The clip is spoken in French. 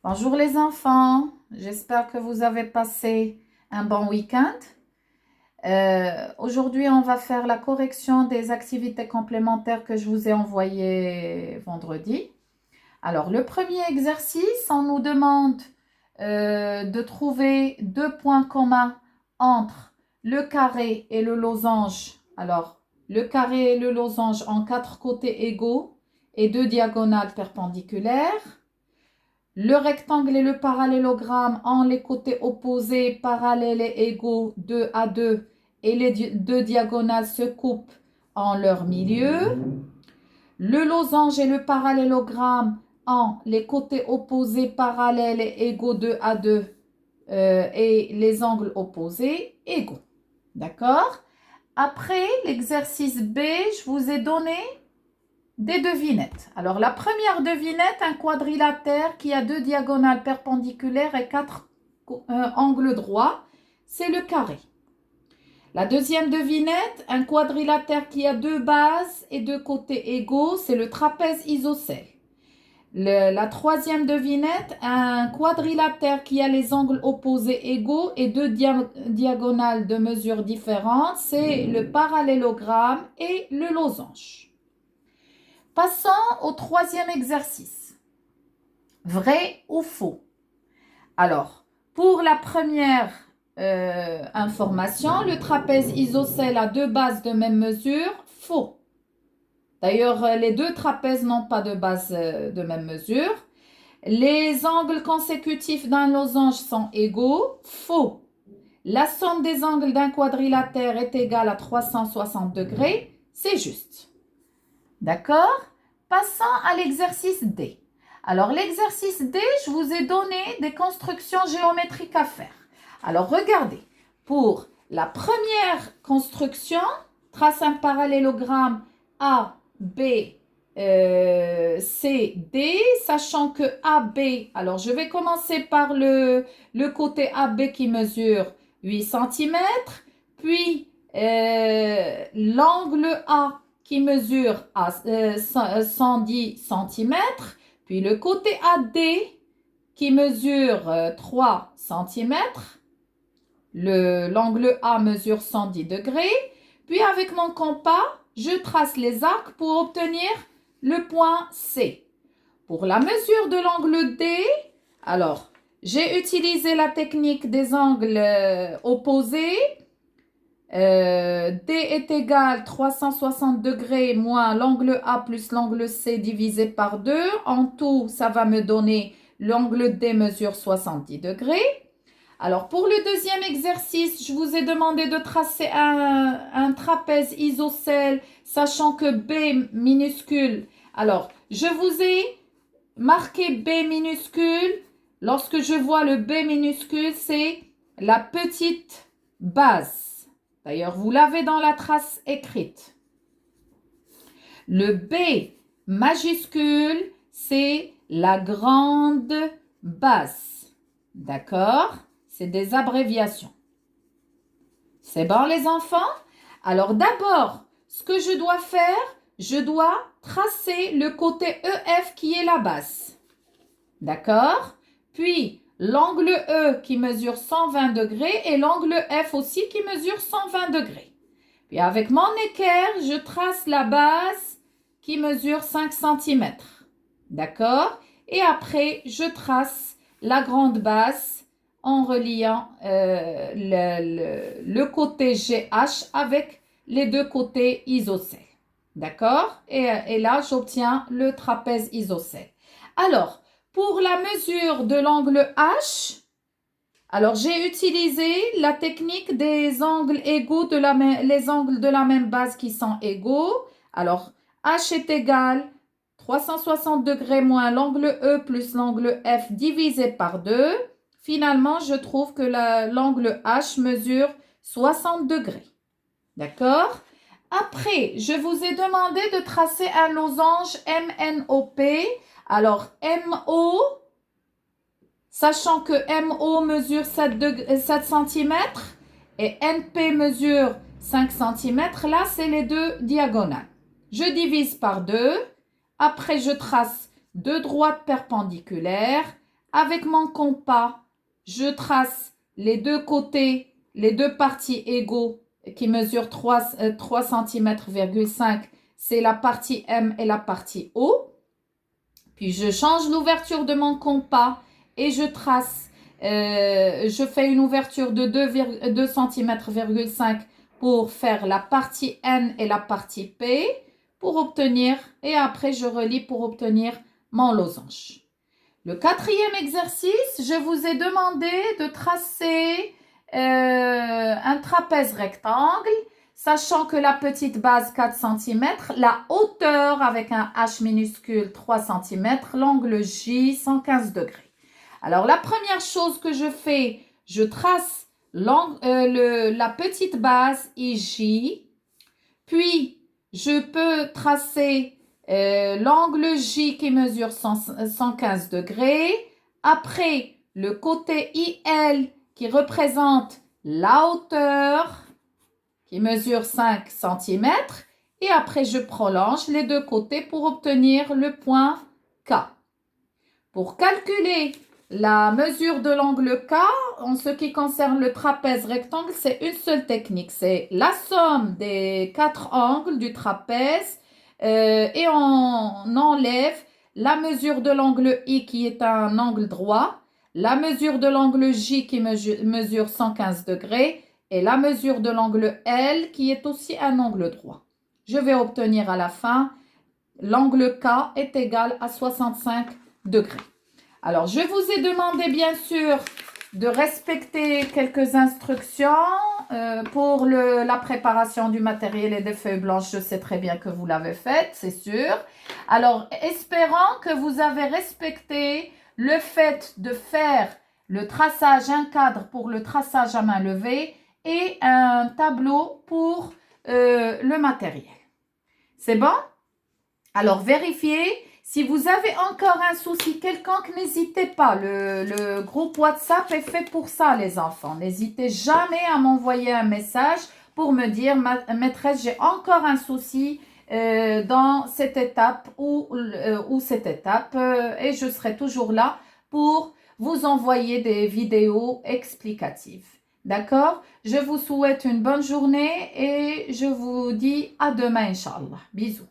Bonjour les enfants, j'espère que vous avez passé un bon week-end. Aujourd'hui, on va faire la correction des activités complémentaires que je vous ai envoyées vendredi. Alors, le premier exercice, on nous demande de trouver deux points communs entre le carré et le losange. Alors, le carré et le losange ont quatre côtés égaux et deux diagonales perpendiculaires. Le rectangle et le parallélogramme ont les côtés opposés, parallèles et égaux 2 à 2 et les deux diagonales se coupent en leur milieu. Le losange et le parallélogramme ont les côtés opposés, parallèles et égaux 2 à 2 et les angles opposés égaux. D'accord? Après l'exercice B, je vous ai donné des devinettes. Alors, la première devinette, un quadrilatère qui a deux diagonales perpendiculaires et quatre angles droits, c'est le carré. La deuxième devinette, un quadrilatère qui a deux bases et deux côtés égaux, c'est le trapèze isocèle. La troisième devinette, un quadrilatère qui a les angles opposés égaux et deux diagonales de mesures différentes, c'est le parallélogramme et le losange. Passons au troisième exercice. Vrai ou faux? Alors, pour la première information, le trapèze isocèle a deux bases de même mesure. Faux. D'ailleurs, les deux trapèzes n'ont pas de base de même mesure. Les angles consécutifs d'un losange sont égaux. Faux. La somme des angles d'un quadrilatère est égale à 360 degrés. C'est juste. D'accord? Passons à l'exercice D. Alors, l'exercice D, je vous ai donné des constructions géométriques à faire. Alors, regardez. Pour la première construction, trace un parallélogramme A, B, C, D, sachant que AB, alors je vais commencer par le côté AB qui mesure 8 cm, puis l'angle A qui mesure à 110 cm, puis le côté AD qui mesure 3 cm, l'angle A mesure 110 degrés, puis avec mon compas, je trace les arcs pour obtenir le point C. Pour la mesure de l'angle D, alors, j'ai utilisé la technique des angles opposés. D est égal à 360 degrés moins l'angle A plus l'angle C divisé par 2. En tout, ça va me donner l'angle D mesure 70 degrés. Alors, pour le deuxième exercice, je vous ai demandé de tracer un trapèze isocèle, sachant que B minuscule. Alors, je vous ai marqué B minuscule. Lorsque je vois le B minuscule, c'est la petite base. D'ailleurs, vous l'avez dans la trace écrite. Le B majuscule, c'est la grande base. D'accord? C'est des abréviations. C'est bon, les enfants? Alors, d'abord, ce que je dois faire, je dois tracer le côté EF qui est la base. D'accord? Puis, l'angle E qui mesure 120 degrés et l'angle F aussi qui mesure 120 degrés. Puis avec mon équerre, je trace la base qui mesure 5 cm. D'accord? Et après, je trace la grande base en reliant le côté GH avec les deux côtés isocèles. D'accord? Et là, j'obtiens le trapèze isocèle. Alors, pour la mesure de l'angle H, alors j'ai utilisé la technique des angles égaux, les angles de la même base qui sont égaux. Alors, H est égal 360 degrés moins l'angle E plus l'angle F divisé par 2. Finalement, je trouve que l'angle H mesure 60 degrés. D'accord? Après, je vous ai demandé de tracer un losange MNOP. Alors, MO, sachant que MO mesure 7 cm et NP mesure 5 cm, là, c'est les deux diagonales. Je divise par 2. Après, je trace deux droites perpendiculaires. avec mon compas, je trace les deux côtés, les deux parties égaux qui mesurent 3 cm,5. C'est la partie M et la partie O. Puis je change l'ouverture de mon compas et je trace. Je fais une ouverture de 2 cm,5 pour faire la partie N et la partie P pour obtenir, et après je relie pour obtenir mon losange. Le quatrième exercice, je vous ai demandé de tracer un trapèze rectangle, sachant que la petite base 4 cm, la hauteur avec un H minuscule 3 cm, l'angle J 115 degrés. Alors la première chose que je fais, je trace la petite base IJ, puis je peux tracer l'angle J qui mesure 115 degrés. Après, le côté IL qui représente la hauteur qui mesure 5 cm. Et après, je prolonge les deux côtés pour obtenir le point K. Pour calculer la mesure de l'angle K, en ce qui concerne le trapèze rectangle, c'est une seule technique. C'est la somme des 4 angles du trapèze et on enlève la mesure de l'angle I qui est un angle droit, la mesure de l'angle J qui mesure 115 degrés et la mesure de l'angle L qui est aussi un angle droit. Je vais obtenir à la fin l'angle K est égal à 65 degrés. Alors, je vous ai demandé bien sûr de respecter quelques instructions pour la préparation du matériel et des feuilles blanches. Je sais très bien que vous l'avez fait, c'est sûr. Alors, espérant que vous avez respecté le fait de faire le traçage, un cadre pour le traçage à main levée et un tableau pour le matériel. C'est bon? Alors, vérifiez. Si vous avez encore un souci quelconque, n'hésitez pas. Le groupe WhatsApp est fait pour ça, les enfants. N'hésitez jamais à m'envoyer un message pour me dire, maîtresse, j'ai encore un souci dans cette étape ou cette étape. Et je serai toujours là pour vous envoyer des vidéos explicatives. D'accord? Je vous souhaite une bonne journée et je vous dis à demain, Inch'Allah. Bisous.